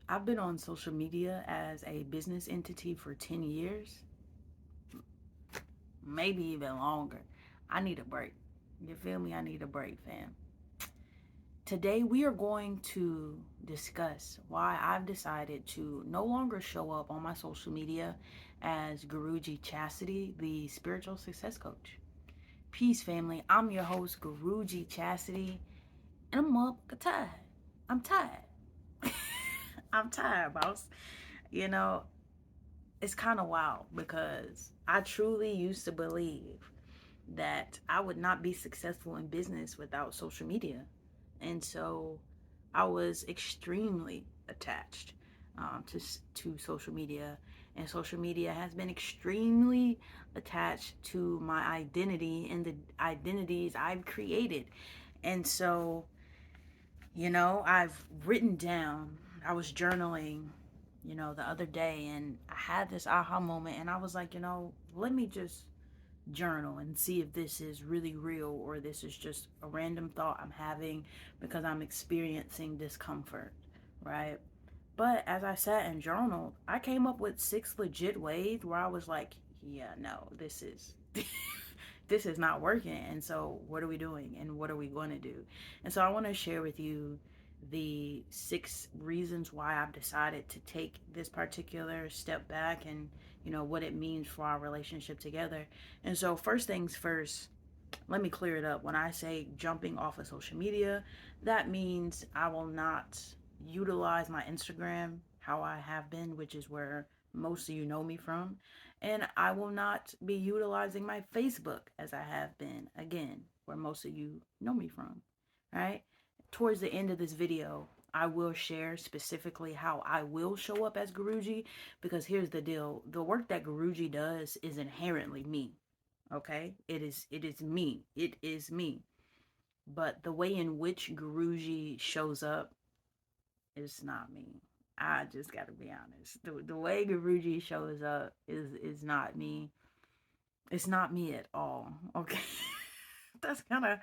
I've been on social media as a business entity for 10 years, maybe even longer. I need a break. You feel me? I need a break, fam. Today, we are going to discuss why I've decided to no longer show up on my social media as Guruji Chastity, the spiritual success coach. Peace, family. I'm your host, Guruji Chastity, and I'm up tired. I'm tired. I'm tired, boss. You know, it's kind of wild because I truly used to believe that I would not be successful in business without social media. And so I was extremely attached to social media. And social media has been extremely attached to my identity and the identities I've created. And so, I've written down, I was journaling, the other day, and I had this aha moment, and I was like, let me just journal and see if this is really real or this is just a random thought I'm having because I'm experiencing discomfort, right? But as I sat and journaled, I came up with 6 legit ways where I was like, yeah, no, this is this is not working. And so what are we doing and what are we going to do? And so I want to share with you the 6 reasons why I've decided to take this particular step back and what it means for our relationship together. And so first things first, let me clear it up. When I say jumping off of social media, that means I will not utilize my Instagram how I have been, which is where most of you know me from. And I will not be utilizing my Facebook as I have been, again, where most of you know me from, right? Towards the end of this video, I will share specifically how I will show up as Guruji, because here's the deal. The work that Guruji does is inherently me. Okay? It is me. It is me. But the way in which Guruji shows up is not me. I just gotta be honest. The way Guruji shows up is not me. It's not me at all. Okay. that's kinda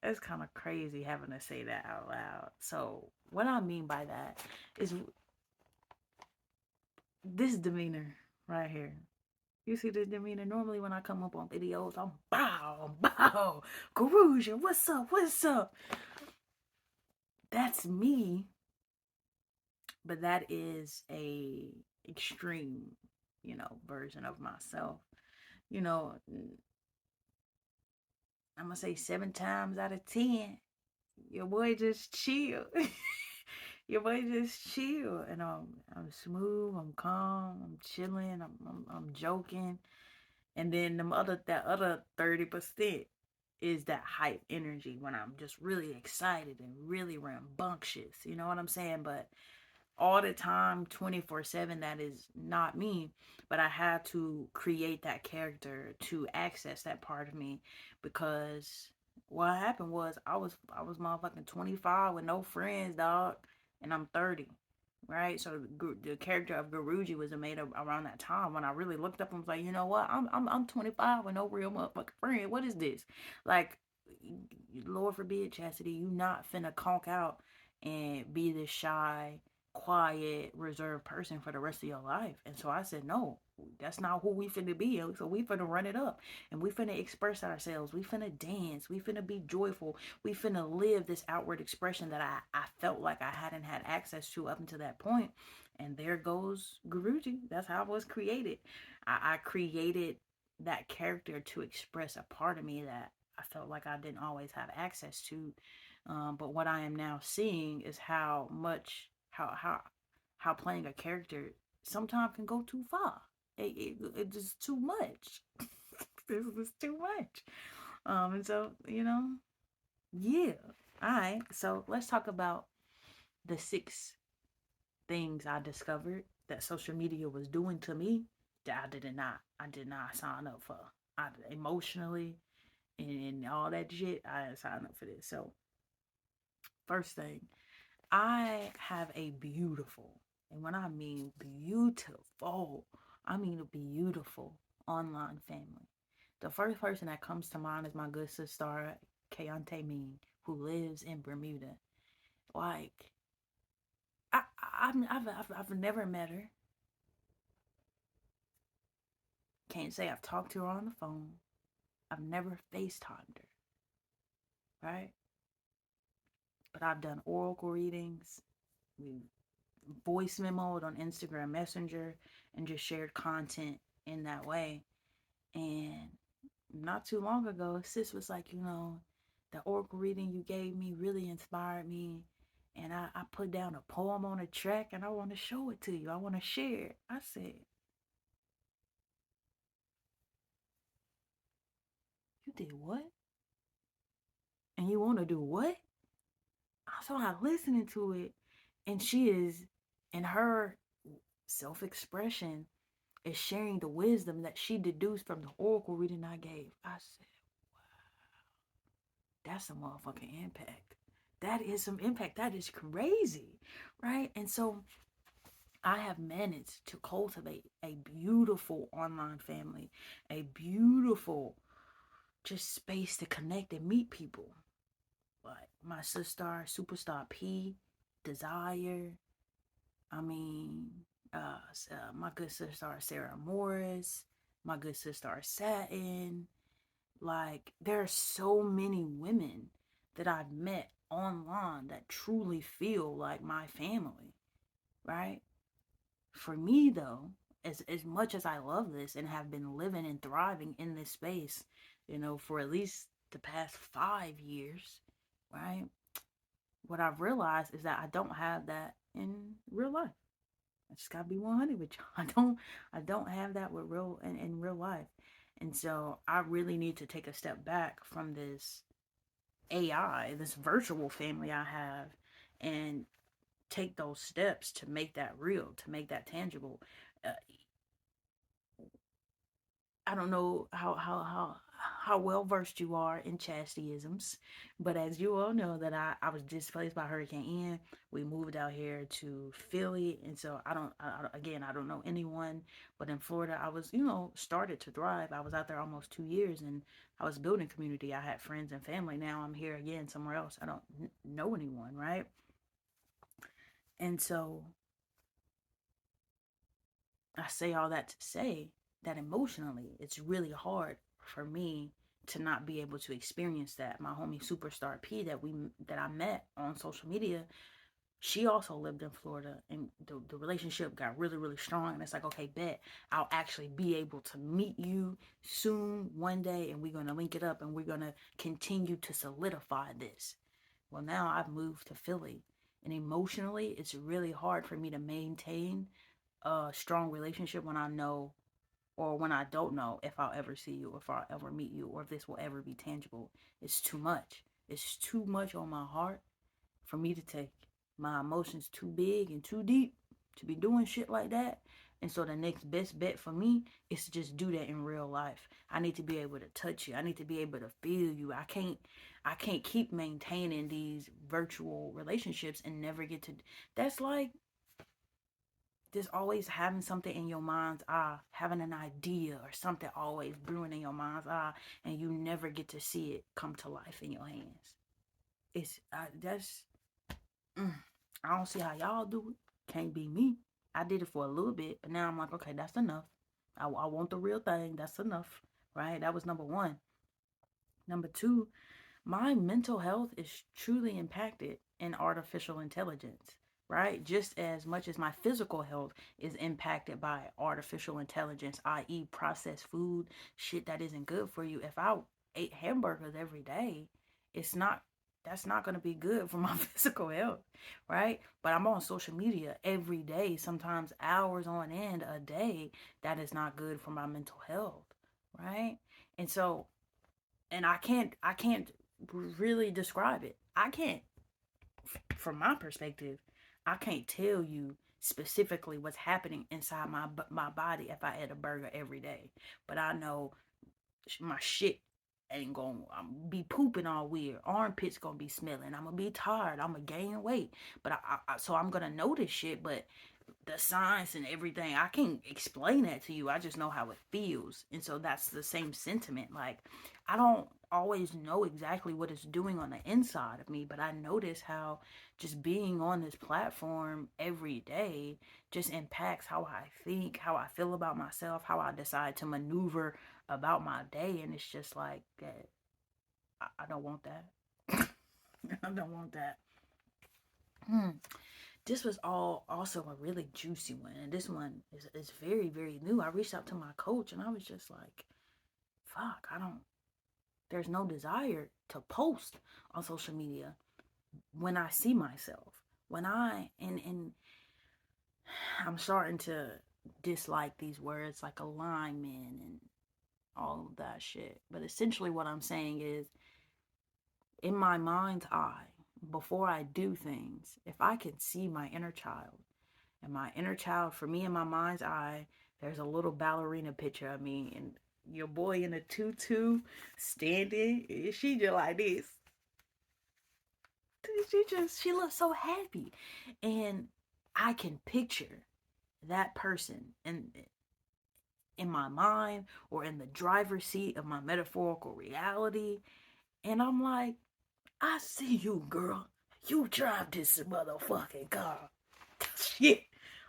that's kinda crazy having to say that out loud. So what I mean by that is this demeanor right here. You see this demeanor? Normally when I come up on videos, I'm bow, bow, Guruji, what's up, what's up? That's me, but that is a extreme, version of myself. You know, I'm gonna say 7 times out of 10, your boy just chill. Your boy just chill, and I'm smooth, I'm calm, I'm chilling, I'm joking. And then that other 30% is that hype energy when I'm just really excited and really rambunctious. You know what I'm saying? But all the time, 24/7, that is not me. But I had to create that character to access that part of me, because what happened was I was motherfucking 25 with no friends, dog, and I'm 30. Right, so the character of Guruji was made around that time when I really looked up and was like, you know what, I'm 25 with no real motherfucking friend. What is this? Like, Lord forbid, Chastity, you not finna conk out and be this shy, quiet, reserved person for the rest of your life. And so I said, no, that's not who we finna be. So we finna run it up, and we finna express ourselves. We finna dance. We finna be joyful. We finna live this outward expression that I felt like I hadn't had access to up until that point. And there goes Guruji. That's how I was created. I created that character to express a part of me that I felt like I didn't always have access to. But what I am now seeing is how playing a character sometimes can go too far. It's just too much. This is too much. And so, yeah. All right. So let's talk about the 6 things I discovered that social media was doing to me that I did not sign up for. Emotionally and all that shit, I didn't sign up for this. So first thing, I have a beautiful, and when I mean beautiful, I mean a beautiful online family. The first person that comes to mind is my good sister, Keontae Mean, who lives in Bermuda. Like, I've never met her. Can't say I've talked to her on the phone. I've never FaceTimed her, right? But I've done oracle readings. We voice memoed on Instagram Messenger and just shared content in that way. And not too long ago, sis was like, the oracle reading you gave me really inspired me. And I put down a poem on a track and I want to show it to you. I want to share it. I said, you did what? And you want to do what? So I listening to it, and she is, in her self expression, is sharing the wisdom that she deduced from the oracle reading I gave. I said, that's a motherfucking impact. That is some impact. That is crazy, right? And so I have managed to cultivate a beautiful online family, a beautiful just space to connect and meet people. Like my sister, Superstar P, Desire, I mean, my good sister Sarah Morris, my good sister Satin. Like, there are so many women that I've met online that truly feel like my family, right? For me, though, as much as I love this and have been living and thriving in this space, for at least the past 5 years, right? What I've realized is that I don't have that in real life. I just gotta be 100 with you. I don't have that with in real life. And so I really need to take a step back from this AI, this virtual family I have, and take those steps to make that real, to make that tangible. Uh, I don't know how well versed you are in chastityisms, but as you all know, that I was displaced by Hurricane Ian. We moved out here to Philly, and so I don't know anyone, but in Florida, I was started to thrive. I was out there almost 2 years, and I was building community. I had friends and family. Now I'm here again somewhere else. I don't know anyone, right? And so I say all that to say that emotionally, it's really hard for me to not be able to experience that. My homie Superstar P that I met on social media, she also lived in Florida, and the relationship got really, really strong. And it's like, okay, bet I'll actually be able to meet you soon one day, and we're gonna link it up, and we're gonna continue to solidify this. Well, now I've moved to Philly, and emotionally, it's really hard for me to maintain a strong relationship when I know or when I don't know if I'll ever see you, if I'll ever meet you, or if this will ever be tangible. It's too much. It's too much on my heart for me to take. My emotions too big and too deep to be doing shit like that. And so the next best bet for me is to just do that in real life. I need to be able to touch you. I need to be able to feel you. I can't keep maintaining these virtual relationships and never get to. That's like just always having something in your mind's eye, having an idea or something always brewing in your mind's eye, and you never get to see it come to life in your hands. That's I don't see how y'all do it. Can't be me. I did it for a little bit, but now I'm like, okay, that's enough. I want the real thing. That's enough, right? That was number one. Number two, my mental health is truly impacted in artificial intelligence, right? Just as much as my physical health is impacted by artificial intelligence, i.e., processed food, shit that isn't good for you. If I ate hamburgers every day, it's not. That's not going to be good for my physical health, right? But I'm on social media every day, sometimes hours on end a day. That is not good for my mental health, right? And so, and I can't really describe it. I can't, from my perspective, I can't tell you specifically what's happening inside my body if I eat a burger every day. But I know my shit ain't gonna be pooping all weird. Armpits gonna be smelling. I'm gonna be tired. I'm gonna gain weight. But so I'm gonna know this shit. But the science and everything. I can't explain that to you. I just know how it feels. And so that's the same sentiment. Like, I don't always know exactly what it's doing on the inside of me, but I notice how just being on this platform every day just impacts how I think, how I feel about myself, how I decide to maneuver about my day. And it's just like that. I don't want that. I don't want that. Hmm. This was all also a really juicy one. And this one is very, very new. I reached out to my coach and I was just like, fuck, there's no desire to post on social media when I see myself. And I'm starting to dislike these words like alignment and all of that shit. But essentially what I'm saying is, in my mind's eye, before I do things, if I can see my inner child, and my inner child, for me in my mind's eye, there's a little ballerina picture of me and your boy in a tutu standing. She just like this. She looks so happy. And I can picture that person in my mind or in the driver's seat of my metaphorical reality. And I'm like, I see you, girl. You drive this motherfucking car. Shit.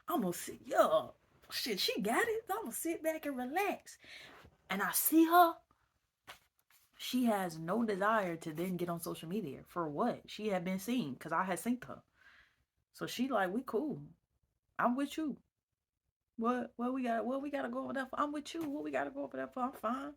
I'm gonna sit, yo. Shit, she got it. I'm gonna sit back and relax. And I see her. She has no desire to then get on social media. For what? She had been seen because I had synced her. So she like, we cool. I'm with you. What we gotta go over there for? I'm with you. What we gotta go over there for? I'm fine.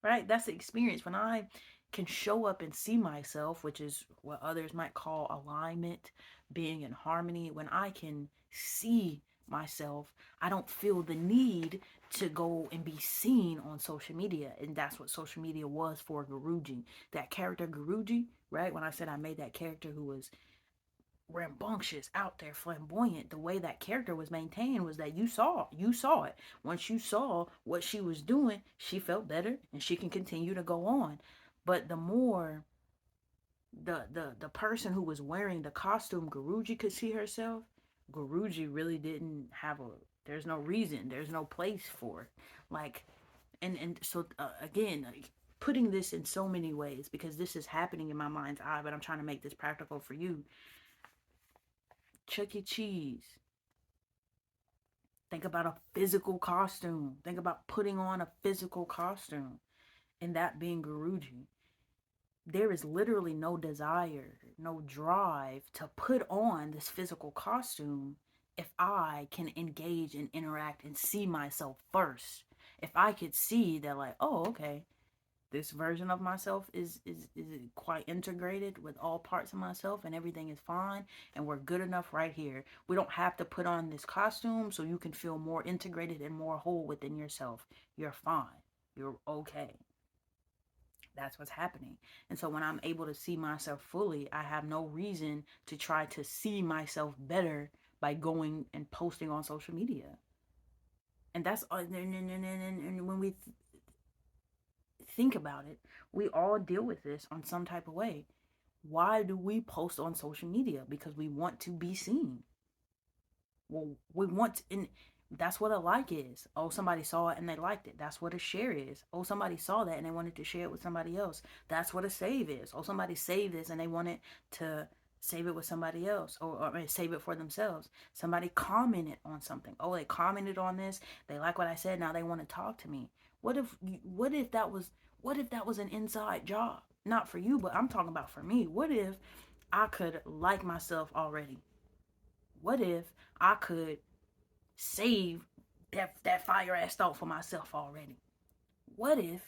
Right? That's the experience. When I can show up and see myself, which is what others might call alignment, being in harmony. When I can see myself, I don't feel the need to go and be seen on social media. And that's what social media was for Guruji. That character Guruji, right? When I said I made that character who was rambunctious, out there, flamboyant, the way that character was maintained was that you saw it. Once you saw what she was doing, she felt better and she can continue to go on. But the more the person who was wearing the costume Guruji could see herself, Guruji really didn't have a, there's no reason, there's no place for it. Like, and so again, like, putting this in so many ways, because this is happening in my mind's eye, but I'm trying to make this practical for you. Chuck E. Cheese. Think about a physical costume. Think about putting on a physical costume, and that being Guruji. There is literally no desire, no drive to put on this physical costume if I can engage and interact and see myself first. If I could see that, like, oh, okay, this version of myself is quite integrated with all parts of myself and everything is fine and we're good enough right here. We don't have to put on this costume so you can feel more integrated and more whole within yourself. You're fine. You're okay. That's what's happening. And so when I'm able to see myself fully, I have no reason to try to see myself better by going and posting on social media. And that's and when we think about it, we all deal with this on some type of way. Why do we post on social media? Because we want to be seen. Well, we want to, and that's what a like is. Oh, somebody saw it and they liked it. That's what a share is. Oh, somebody saw that and they wanted to share it with somebody else. That's what a save is. Oh, somebody saved this and they wanted to save it with somebody else, or save it for themselves. Somebody commented on something. Oh, they commented on this. They like what I said. Now they want to talk to me. What if that was an inside job? Not for you, but I'm talking about for me. What if I could like myself already? What if I could save that fire ass thought for myself already? What if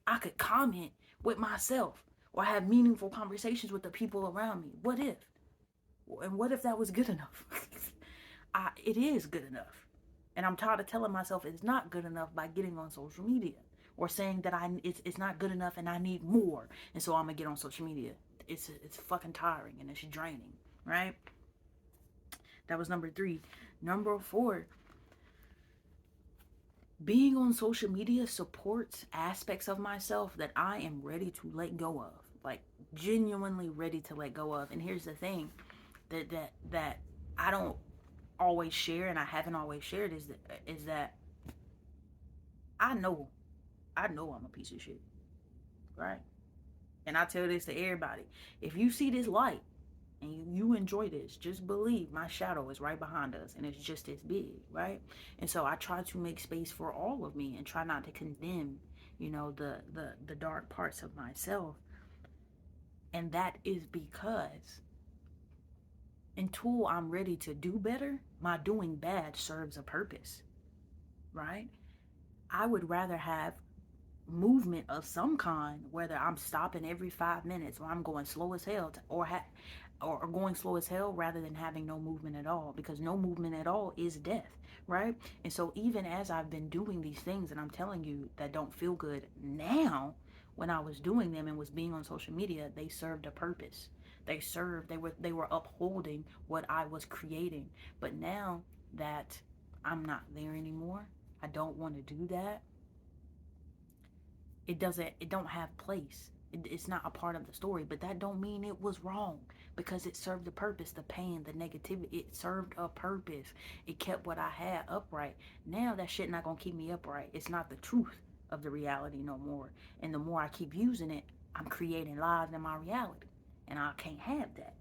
I could comment with myself or have meaningful conversations with the people around me? What if? And what if that was good enough? It is good enough. And I'm tired of telling myself it's not good enough by getting on social media or saying that it's not good enough and I need more. And so I'm going to get on social media. It's fucking tiring and it's draining, right? That was number 3. Number 4, being on social media supports aspects of myself that I am ready to let go of. Like, genuinely ready to let go of. And here's the thing, that I don't always share, and I haven't always shared, is that I know I'm a piece of shit, right? And I tell this to everybody. If you see this light and you enjoy this, just believe my shadow is right behind us and it's just as big, right? And so I try to make space for all of me and try not to condemn, the dark parts of myself. And that is because until I'm ready to do better, my doing bad serves a purpose, right? I would rather have movement of some kind, whether I'm stopping every 5 minutes or I'm going slow as hell, or going slow as hell, rather than having no movement at all, because no movement at all is death, right? And so even as I've been doing these things, and I'm telling you that don't feel good now, when I was doing them and was being on social media, they served a purpose. They were upholding what I was creating. But now that I'm not there anymore, I don't want to do that. It don't have place. It's not a part of the story, but that don't mean it was wrong, because it served a purpose. The pain, the negativity, it served a purpose. It kept what I had upright. Now that shit not gonna keep me upright. It's not the truth of the reality no more. And the more I keep using it, I'm creating lies in my reality, and I can't have that,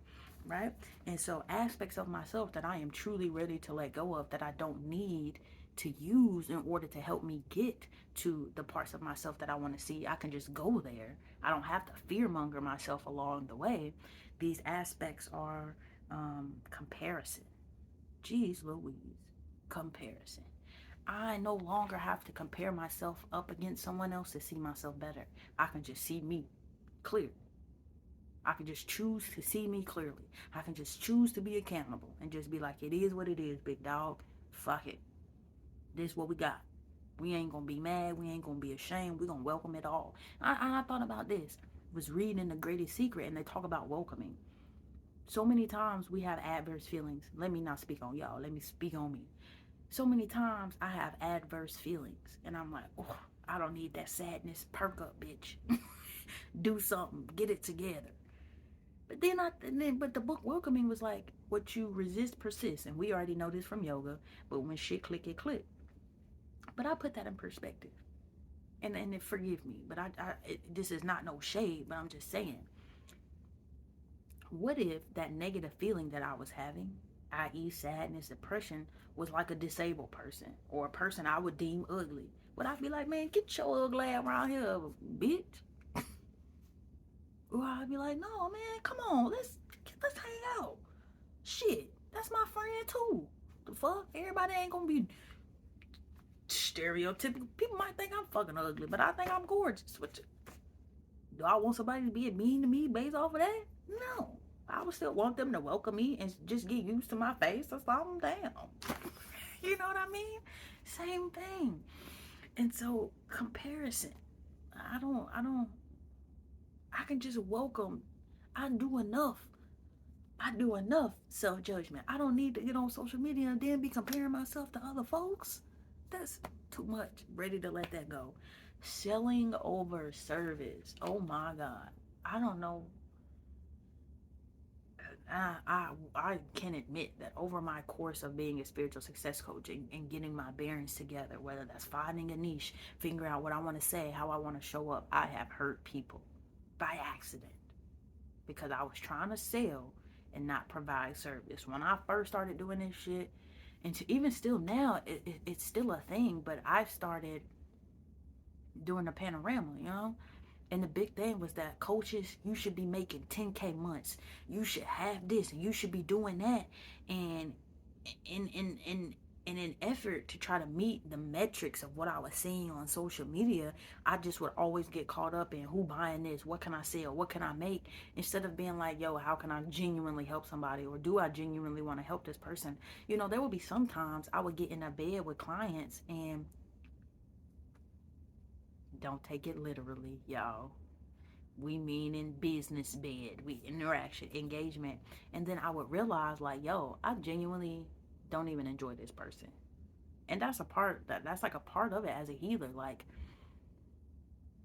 right? And so aspects of myself that I am truly ready to let go of, that I don't need to use in order to help me get to the parts of myself that I want to see. I can just go there. I don't have to fearmonger myself along the way. These aspects are comparison. Jeez Louise, comparison. I no longer have to compare myself up against someone else to see myself better. I can just see me clear. I can just choose to see me clearly. I can just choose to be accountable and just be like, it is what it is, big dog. Fuck it. This is what we got. We ain't gonna be mad. We ain't gonna be ashamed. We gonna welcome it all. I thought about this. I was reading The Greatest Secret, and they talk about welcoming. So many times we have adverse feelings. Let me not speak on y'all. Let me speak on me. So many times I have adverse feelings, and I'm like, oh, I don't need that sadness. Perk up, bitch. Do something. Get it together. But the book Welcoming was like, what you resist persists, and we already know this from yoga. But when shit click, it click. But I put that in perspective, and forgive me, but this is not no shade, but I'm just saying, what if that negative feeling that I was having, i.e., sadness, depression, was like a disabled person or a person I would deem ugly? Would I be like, man, get your ugly ass around here, bitch? Or I'd be like, no, man, come on, let's hang out. Shit, that's my friend too. The fuck, everybody ain't gonna be stereotypical. People might think I'm fucking ugly, but I think I'm gorgeous. Do I want somebody to be mean to me based off of that? No. I would still want them to welcome me and just get used to my face or something. Damn. You know what I mean? Same thing. And so comparison. I can just welcome. I do enough. Self-judgment. I don't need to get on social media and then be comparing myself to other folks. That's too much. Ready to let that go. Selling over service. Oh my God. I don't know. I can admit that over my course of being a spiritual success coach and getting my bearings together, whether that's finding a niche, figuring out what I want to say, how I want to show up, I have hurt people by accident because I was trying to sell and not provide service. When I first started doing this shit, and even still now, it's still a thing, but I've started doing the panorama. And the big thing was that coaches, you should be making 10K months. You should have this and you should be doing that. And in an effort to try to meet the metrics of what I was seeing on social media, I just would always get caught up in who buying this, what can I sell, what can I make, instead of being like, yo, how can I genuinely help somebody, or do I genuinely want to help this person? There would be sometimes I would get in a bed with clients, and don't take it literally, y'all. We mean in business bed, we interaction, engagement. And then I would realize like, yo, I genuinely don't even enjoy this person. And that's like a part of it as a healer. Like,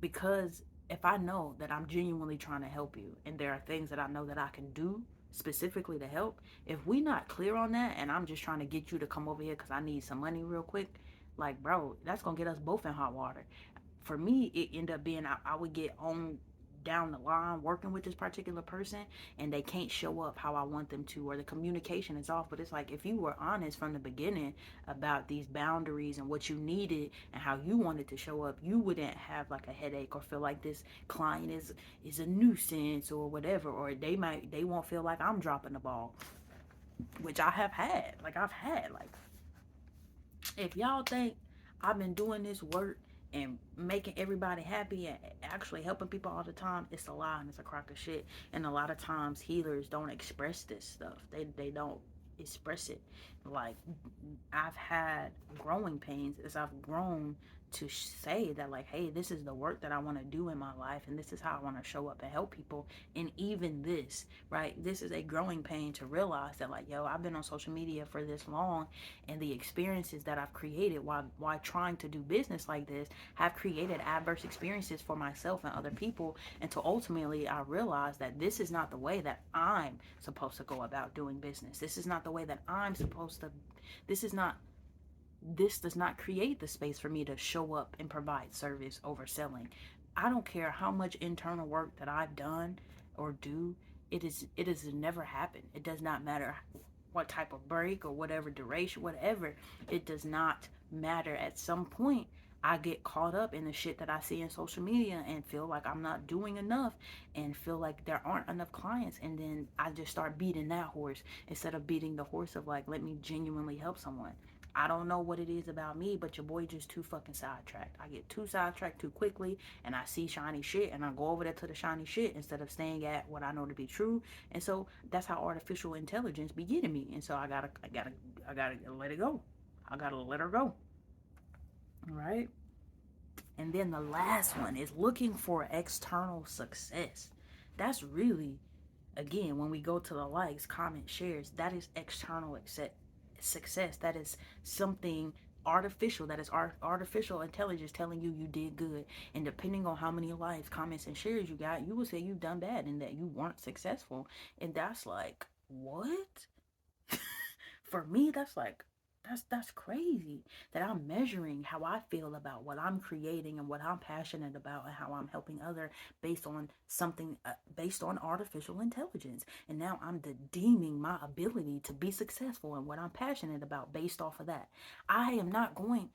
because if I know that I'm genuinely trying to help you and there are things that I know that I can do specifically to help, if we not clear on that and I'm just trying to get you to come over here because I need some money real quick, like, bro, that's going to get us both in hot water. For me, it ended up being I would get on down the line working with this particular person and they can't show up how I want them to, or the communication is off. But it's like, if you were honest from the beginning about these boundaries and what you needed and how you wanted to show up, you wouldn't have like a headache or feel like this client is a nuisance or whatever, or they won't feel like I'm dropping the ball, which I've had like, if y'all think I've been doing this work and making everybody happy and actually helping people all the time, it's a lie and it's a crock of shit. And a lot of times healers don't express this stuff. They don't express it. Like, I've had growing pains as I've grown to say that, like, hey, this is the work that I want to do in my life and this is how I want to show up and help people. And even this, right, this is a growing pain to realize that, like, yo, I've been on social media for this long, and the experiences that I've created while trying to do business like this have created adverse experiences for myself and other people. And to ultimately I realized that this is not the way that I'm supposed to go about doing business. This is not the way that I'm supposed to, this is not, this does not create the space for me to show up and provide service over selling. I don't care how much internal work that I've done or do. It has never happened. It does not matter what type of break or whatever duration, whatever. It does not matter. At some point, I get caught up in the shit that I see in social media and feel like I'm not doing enough and feel like there aren't enough clients. And then I just start beating that horse instead of beating the horse of, like, let me genuinely help someone. I don't know what it is about me, but your boy just too fucking sidetracked. I get too sidetracked too quickly, and I see shiny shit, and I go over there to the shiny shit instead of staying at what I know to be true. And so that's how artificial intelligence be getting me. And so I gotta let it go. I gotta let her go. All right. And then the last one is looking for external success. That's really, again, when we go to the likes, comments, shares, that is external success. That is something artificial. That is artificial intelligence telling you you did good. And depending on how many likes, comments, and shares you got, you will say you've done bad and that you weren't successful. And that's like, what? For me, that's like, that's crazy that I'm measuring how I feel about what I'm creating and what I'm passionate about and how I'm helping other based on something based on artificial intelligence. And now I'm deeming my ability to be successful and what I'm passionate about based off of that. I am not going,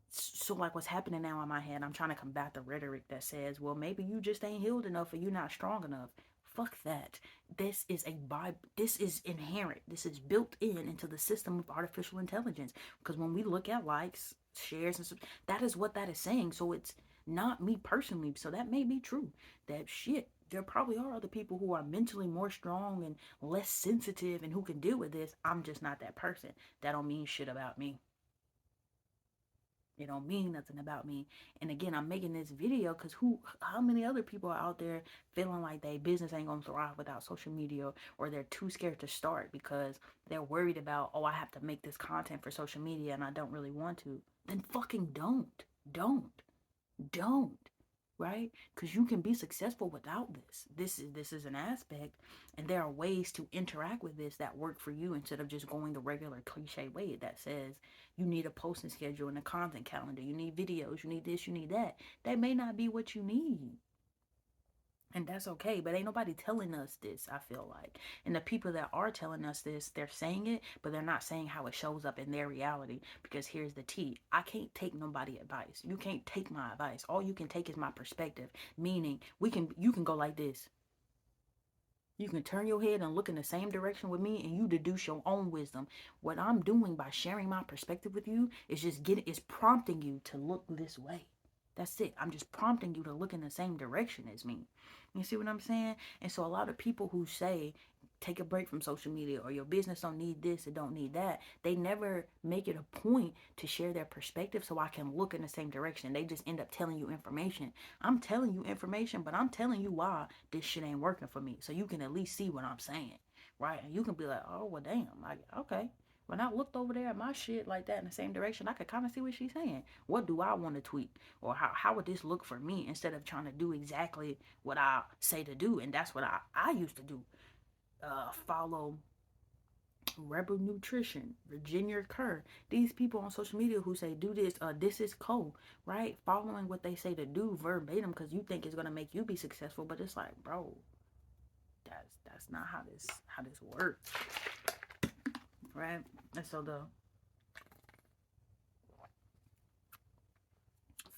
so like what's happening now in my head, I'm trying to combat the rhetoric that says, well, maybe you just ain't healed enough or you're not strong enough. Fuck that. This is a vibe. This is inherent. This is built in into the system of artificial intelligence. Because when we look at likes, shares, and stuff, that is what that is saying. So it's not me personally. So that may be true. That shit. There probably are other people who are mentally more strong and less sensitive and who can deal with this. I'm just not that person. That don't mean shit about me. It don't mean nothing about me. And again, I'm making this video because how many other people are out there feeling like their business ain't gonna thrive without social media, or they're too scared to start because they're worried about, oh, I have to make this content for social media and I don't really want to. Then fucking don't, right? Because you can be successful without this. This is an aspect, and there are ways to interact with this that work for you instead of just going the regular cliche way that says you need a posting schedule and a content calendar, you need videos, you need this, you need that. That may not be what you need. And that's okay, but ain't nobody telling us this, I feel like. And the people that are telling us this, they're saying it, but they're not saying how it shows up in their reality. Because here's the tea. I can't take nobody advice. You can't take my advice. All you can take is my perspective. Meaning, you can go like this. You can turn your head and look in the same direction with me and you deduce your own wisdom. What I'm doing by sharing my perspective with you is prompting you to look this way. That's it. I'm just prompting you to look in the same direction as me. You see what I'm saying? And so a lot of people who say, take a break from social media or your business don't need this, it don't need that, they never make it a point to share their perspective so I can look in the same direction. They just end up telling you information. I'm telling you information, but I'm telling you why this shit ain't working for me. So you can at least see what I'm saying, right? And you can be like, oh, well, damn. Like, okay. When I looked over there at my shit like that in the same direction, I could kind of see what she's saying. What do I want to tweak? Or how would this look for me, instead of trying to do exactly what I say to do? And that's what I used to do. Follow Rebel Nutrition, Virginia Kerr, these people on social media who say do this, this is cool, right? Following what they say to do verbatim because you think it's gonna make you be successful, but it's like, bro, that's not how this works, right? And so the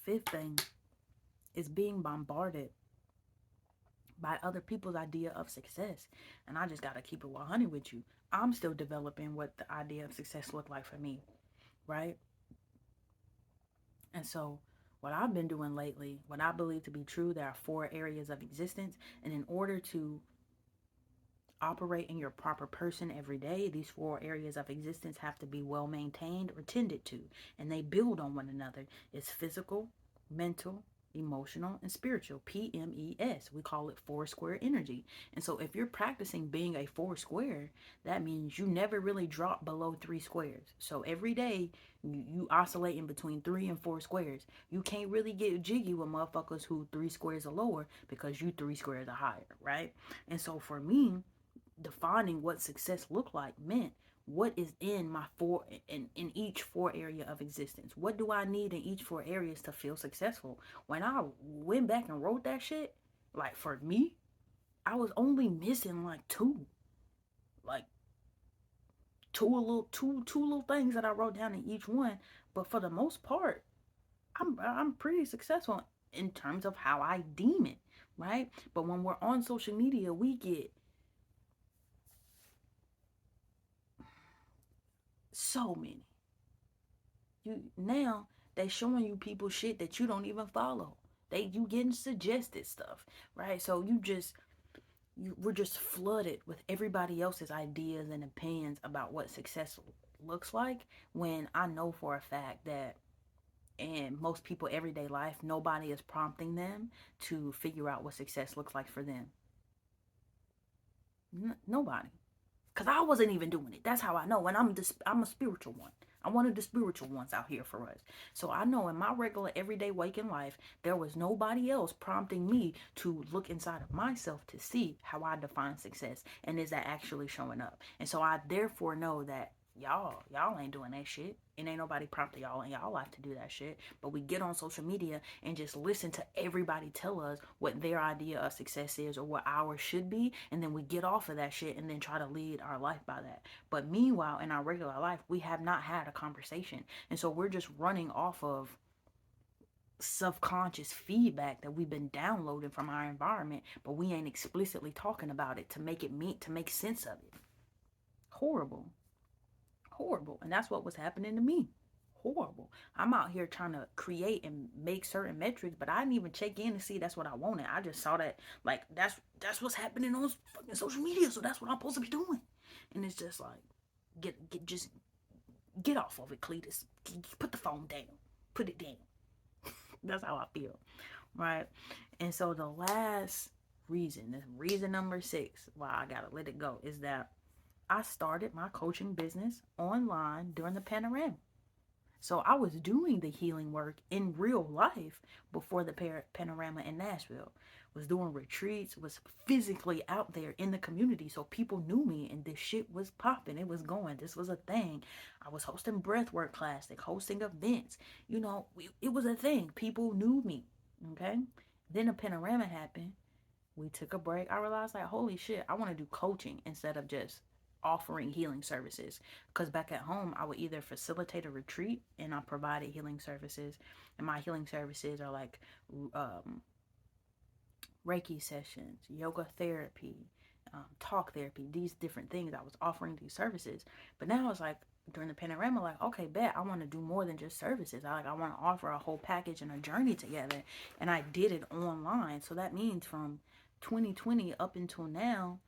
fifth thing is being bombarded by other people's idea of success. And I just gotta keep it 100 with you. I'm still developing what the idea of success looked like for me, right? And so what I've been doing lately, what I believe to be true, there are 4 areas of existence. And in order to operate in your proper person every day, these 4 areas of existence have to be well maintained or tended to, and they build on one another. It's physical, mental, emotional, and spiritual. PMES. We call it 4 square energy. And so if you're practicing being a 4 square, that means you never really drop below 3 squares. So every day you oscillate in between 3 and 4 squares. You can't really get jiggy with motherfuckers who 3 squares are lower, because you 3 squares are higher, right? And so for me, defining what success looked like meant what is in my in each 4 area of existence. What do I need in each 4 areas to feel successful? When I went back and wrote that shit, like for me, I was only missing like like two little things that I wrote down in each one. But for the most part, I'm pretty successful in terms of how I deem it, right? But when we're on social media, we get so many. Now they showing you people shit that you don't even follow. You getting suggested stuff, right? So we're just flooded with everybody else's ideas and opinions about what success looks like, when I know for a fact that in most people everyday life, nobody is prompting them to figure out what success looks like for them. Nobody. Because I wasn't even doing it. That's how I know. And I'm a spiritual one. I'm one of the spiritual ones out here for us. So I know in my regular everyday waking life, there was nobody else prompting me to look inside of myself to see how I define success. And is that actually showing up? And so I therefore know that y'all ain't doing that shit. And ain't nobody prompting y'all in y'all life to do that shit. But we get on social media and just listen to everybody tell us what their idea of success is or what ours should be. And then we get off of that shit and then try to lead our life by that. But meanwhile, in our regular life, we have not had a conversation. And so we're just running off of subconscious feedback that we've been downloading from our environment, but we ain't explicitly talking about it to make sense of it. Horrible. And that's what was happening to me. Horrible. I'm out here trying to create and make certain metrics, but I didn't even check in to see that's what I wanted. I just saw that, like, that's what's happening on fucking social media, so that's what I'm supposed to be doing. And it's just like, just get off of it, Cletus. Put the phone down. Put it down. That's how I feel, right? And so the last reason number 6, why I gotta let it go, is that I started my coaching business online during the panorama. So I was doing the healing work in real life before the panorama in Nashville. Was doing retreats, was physically out there in the community, so people knew me, and this shit was popping. It was going. This was a thing. I was hosting breathwork class, like hosting events. It was a thing. People knew me. Okay. Then the panorama happened. We took a break. I realized, like, holy shit, I want to do coaching instead of just offering healing services. Because back at home, I would either facilitate a retreat and I provided healing services, and my healing services are like Reiki sessions, yoga therapy, talk therapy, these different things. I was offering these services, but now it's like during the panorama, like, okay, bet I want to do more than just services. I want to offer a whole package and a journey together, and I did it online. So that means from 2020 up until now,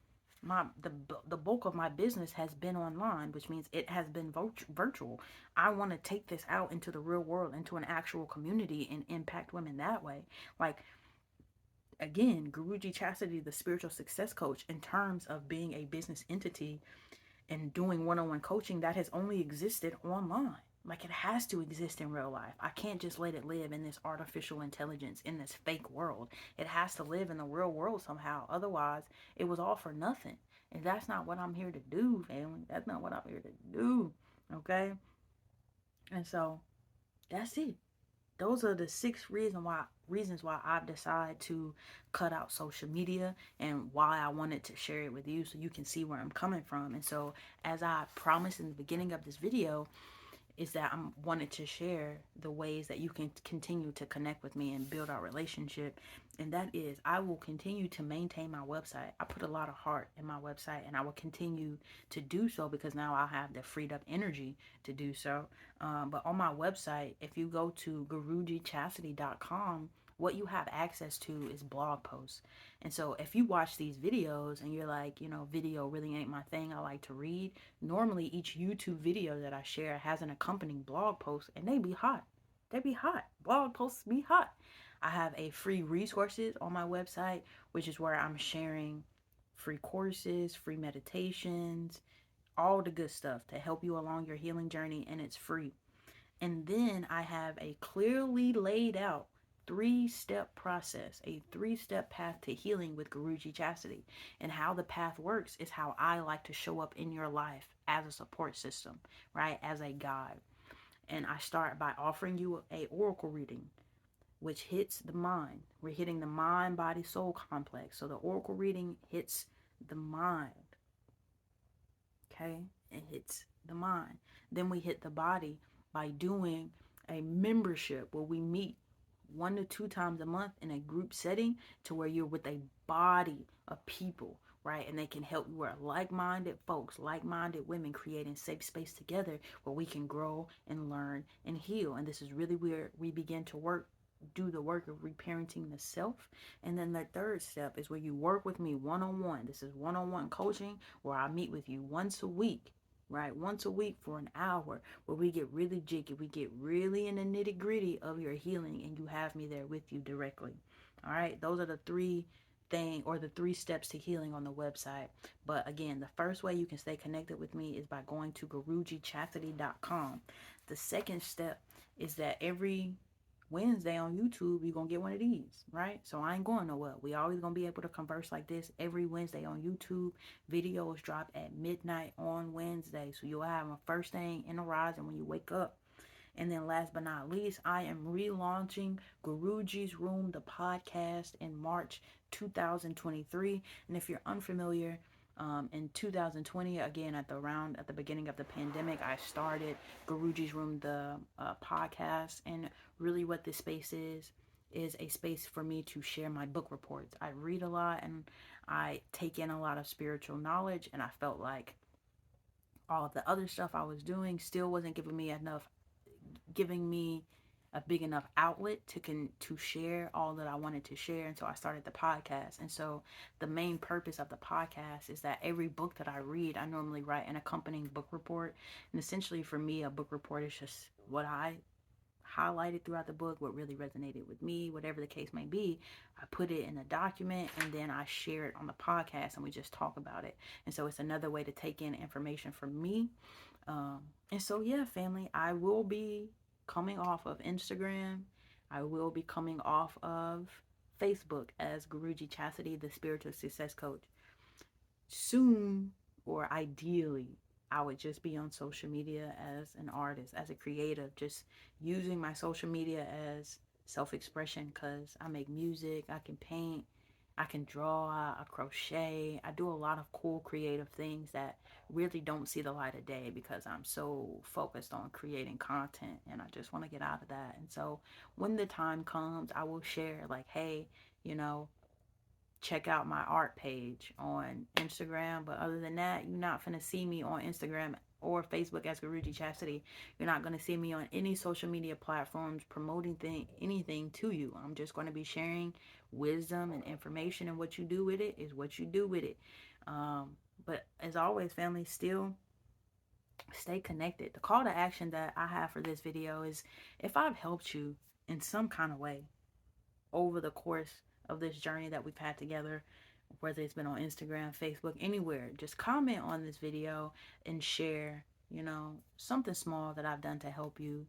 the bulk of my business has been online, which means it has been virtual. I want to take this out into the real world, into an actual community, and impact women that way. Like, again, Guruji Chastity, the spiritual success coach, in terms of being a business entity and doing one-on-one coaching that has only existed online. Like, it has to exist in real life. I can't just let it live in this artificial intelligence, in this fake world. It has to live in the real world somehow. Otherwise, it was all for nothing. And that's not what I'm here to do, family. That's not what I'm here to do. Okay? And so that's it. Those are the 6 reasons why I've decided to cut out social media, and why I wanted to share it with you so you can see where I'm coming from. And so, as I promised in the beginning of this video, is that I wanted to share the ways that you can continue to connect with me and build our relationship. And that is, I will continue to maintain my website. I put a lot of heart in my website, and I will continue to do so because now I have the freed up energy to do so. But on my website, if you go to gurujichastity.com, what you have access to is blog posts. And so if you watch these videos and you're like, video really ain't my thing, I like to read. Normally each YouTube video that I share has an accompanying blog post, and they be hot. They be hot. Blog posts be hot. I have a free resources on my website, which is where I'm sharing free courses, free meditations, all the good stuff to help you along your healing journey, and it's free. And then I have a clearly laid out 3-step process, a 3-step path to healing with Guruji Chastity. And how the path works is how I like to show up in your life as a support system, right? As a guide. And I start by offering you a oracle reading, which hits the mind. We're hitting the mind, body, soul complex. So the oracle reading hits the mind. Okay? It hits the mind. Then we hit the body by doing a membership where we meet 1 to 2 times a month in a group setting, to where you're with a body of people, right? And they can help you. We're like-minded folks, like-minded women, creating safe space together where we can grow and learn and heal. And this is really where we begin to do the work of reparenting the self. And then the 3rd step is where you work with me one-on-one. This is one-on-one coaching, where I meet with you once a week, right? Once a week for an hour, where we get really jiggy. We get really in the nitty gritty of your healing, and you have me there with you directly. All right. Those are the 3 steps to healing on the website. But again, the first way you can stay connected with me is by going to gurujichastity.com. The 2nd step is that every Wednesday on YouTube, you're going to get one of these, right? So I ain't going nowhere. We always going to be able to converse like this every Wednesday on YouTube. Videos drop at midnight on Wednesday. So you'll have them first thing in the rising when you wake up. And then last but not least, I am relaunching Guruji's Room, the podcast, in March 2023. And if you're unfamiliar, in 2020, again, at the beginning of the pandemic, I started Guruji's Room, the podcast. And really what this space is a space for me to share my book reports. I read a lot, and I take in a lot of spiritual knowledge, and I felt like all of the other stuff I was doing still wasn't giving me a big enough outlet to share all that I wanted to share. And so I started the podcast. And so the main purpose of the podcast is that every book that I read, I normally write an accompanying book report. And essentially for me, a book report is just what I highlighted throughout the book, what really resonated with me, whatever the case may be. I put it in a document, and then I share it on the podcast, and we just talk about it. And so it's another way to take in information from me. And so, yeah, family, I will be coming off of Instagram. I will be coming off of Facebook as Guruji Chastity, the Spiritual Success Coach. Soon, or ideally, I would just be on social media as an artist, as a creative, just using my social media as self-expression, because I make music, I can paint, I can draw, I crochet. I do a lot of cool creative things that really don't see the light of day because I'm so focused on creating content, and I just want to get out of that. And so when the time comes, I will share like, hey, check out my art page on Instagram. But other than that, you're not going to see me on Instagram or Facebook as Guruji Chastity. You're not going to see me on any social media platforms promoting anything to you. I'm just going to be sharing wisdom and information, and what you do with it is what you do with it. But as always, family, still stay connected. The call to action that I have for this video is, if I've helped you in some kind of way over the course of this journey that we've had together, whether it's been on Instagram, Facebook, anywhere. Just comment on this video and share, something small that I've done to help you.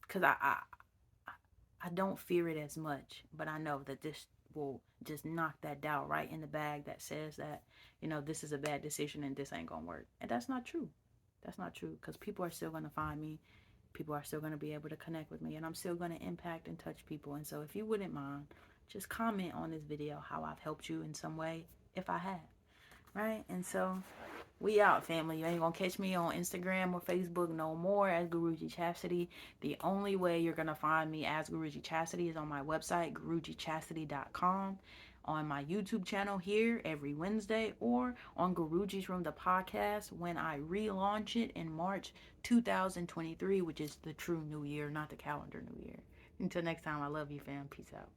Because I don't fear it as much, but I know that this will just knock that doubt right in the bag that says that, this is a bad decision and this ain't going to work. And that's not true. That's not true, because people are still going to find me. People are still going to be able to connect with me, and I'm still going to impact and touch people. And so if you wouldn't mind, just comment on this video how I've helped you in some way, if I have. Right? And so we out, family. You ain't gonna catch me on Instagram or Facebook no more as Guruji Chastity. The only way you're gonna find me as Guruji Chastity is on my website, gurujichastity.com, on my YouTube channel here every Wednesday, or on Guruji's Room, the podcast, when I relaunch it in March 2023, which is the true new year, not the calendar new year. Until next time, I love you, fam. Peace out.